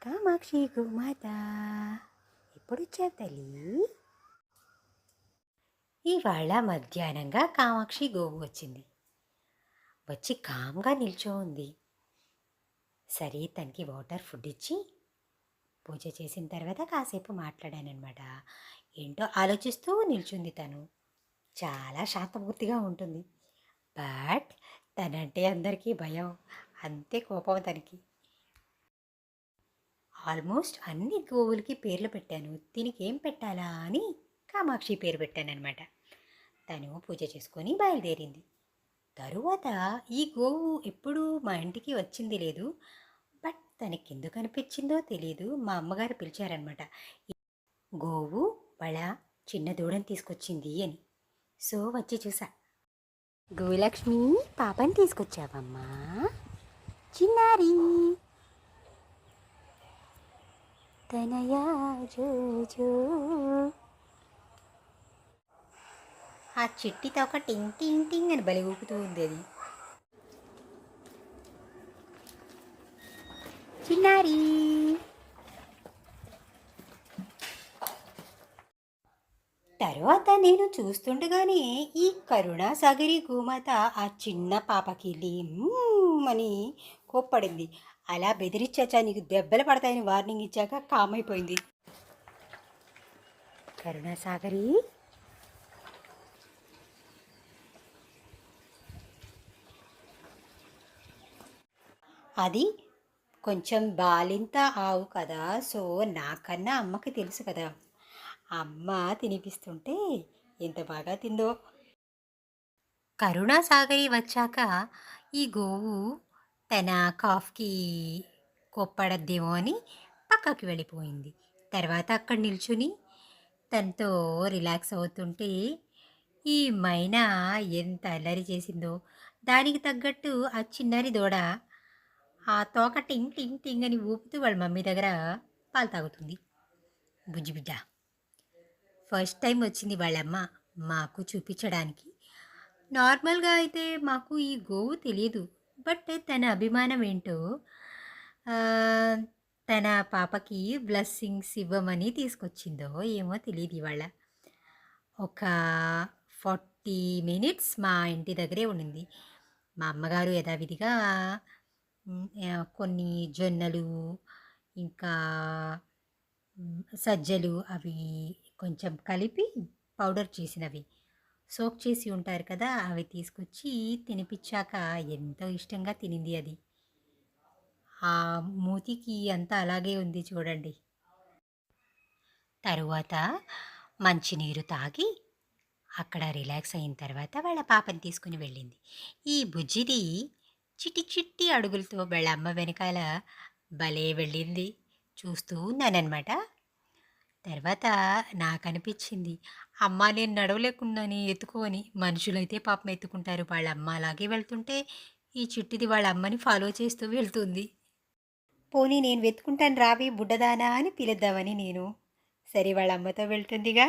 కామాక్షి గోమాత ఎప్పుడొచ్చావు తల్లి? ఇవాళ మధ్యాహ్నంగా కామాక్షి గోవు వచ్చింది. వచ్చి కామ్గా నిల్చో ఉంది. సరే తనకి వాటర్ ఫుడ్ ఇచ్చి పూజ చేసిన తర్వాత కాసేపు మాట్లాడానమాట. ఏంటో ఆలోచిస్తూ నిల్చుంది తను. చాలా శాంతమూర్తిగా ఉంటుంది. బట్ తనంటే అందరికీ భయం, అంతే కోపం తనకి. ఆల్మోస్ట్ అన్ని గోవులకి పేర్లు పెట్టాను. దీనికి ఏం పెట్టాలా అని కామాక్షి పేరు పెట్టానమాట. తను పూజ చేసుకొని బయలుదేరింది. తరువాత ఈ గోవు ఎప్పుడూ మా ఇంటికి వచ్చింది లేదు. బట్ తనకి ఎందుకు అనిపించిందో తెలియదు. మా అమ్మగారు పిలిచారనమాట, గోవు వాళ్ళ చిన్న దూడని తీసుకొచ్చింది అని. సో వచ్చి చూసా. గోలక్ష్మి, పాపని తీసుకొచ్చావమ్మా చిన్నారి. తనయా జో ఆ చిట్టితో ఒక టింగ్ టింగ్ టింగ్ అని బలి ఊపుతూ ఉంది అది. చిన్నారి. తర్వాత నేను చూస్తుండగానే ఈ కరుణాసాగరి గోమాత ఆ చిన్న పాపకి అని కోప్పడింది. అలా బెదిరించాచా నీకు దెబ్బలు పడతాయని వార్నింగ్ ఇచ్చాక కామ్ అయిపోయింది. కరుణాసాగరి, అది కొంచెం బాలింత ఆవు కదా, సో నాకన్నా అమ్మకి తెలుసు కదా. అమ్మ తినిపిస్తుంటే ఎంత బాగా తిందో. కరుణాసాగరి వచ్చాక ఈ గోవు తన కాఫ్కి కోప్పడద్దేమో అని పక్కకి వెళ్ళిపోయింది. తర్వాత అక్కడ నిల్చుని తనతో రిలాక్స్ అవుతుంటే ఈ మైనా ఎంత అల్లరి చేసిందో. దానికి తగ్గట్టు ఆ చిన్నారి దూడ ఆ తోక టింగ్ టింగ్ టింగ్ అని ఊపుతూ వాళ్ళ మమ్మీ దగ్గర పాలు తాగుతుంది. బుజ్జిబిడ్డ ఫస్ట్ టైం వచ్చింది వాళ్ళమ్మ మాకు చూపించడానికి. నార్మల్గా అయితే మాకు ఈ గోవు తెలియదు. బట్ తన అభిమానం ఏంటో తన పాపకి బ్లెస్సింగ్స్ ఇవ్వమని తీసుకొచ్చిందో ఏమో తెలియదు. ఇవాళ ఒక 40 మినిట్స్ మా ఇంటి దగ్గరే ఉండింది. మా అమ్మగారు యథావిధిగా కొన్ని జొన్నలు ఇంకా సజ్జలు అవి కొంచెం కలిపి పౌడర్ చేసినవి సోక్ చేసి ఉంటారు కదా, అవి తీసుకొచ్చి తినిపించాక ఎంతో ఇష్టంగా తినింది అది. ఆ మూతికి అంతా అలాగే ఉంది చూడండి. తరువాత మంచినీరు తాగి అక్కడ రిలాక్స్ అయిన తర్వాత వాళ్ళ పాపని తీసుకుని వెళ్ళింది. ఈ బుజ్జిది చిట్టి చిట్టి అడుగులతో వాళ్ళ అమ్మ వెనకాల భలే వెళ్ళింది. చూస్తూ ఉన్నానన్నమాట. తర్వాత నాకు అనిపించింది, అమ్మ నేను నడవలేకున్నాని ఎత్తుకోని. మనుషులైతే పాపం ఎత్తుకుంటారు, వాళ్ళ అమ్మ అలాగే వెళ్తుంటే ఈ చిట్టిది వాళ్ళ అమ్మని ఫాలో చేస్తూ వెళ్తుంది. పోనీ నేను వెతుకుంటాను రావి బుడ్డదానా అని పిలుద్దామని నేను. సరే వాళ్ళ అమ్మతో వెళ్తుందిగా.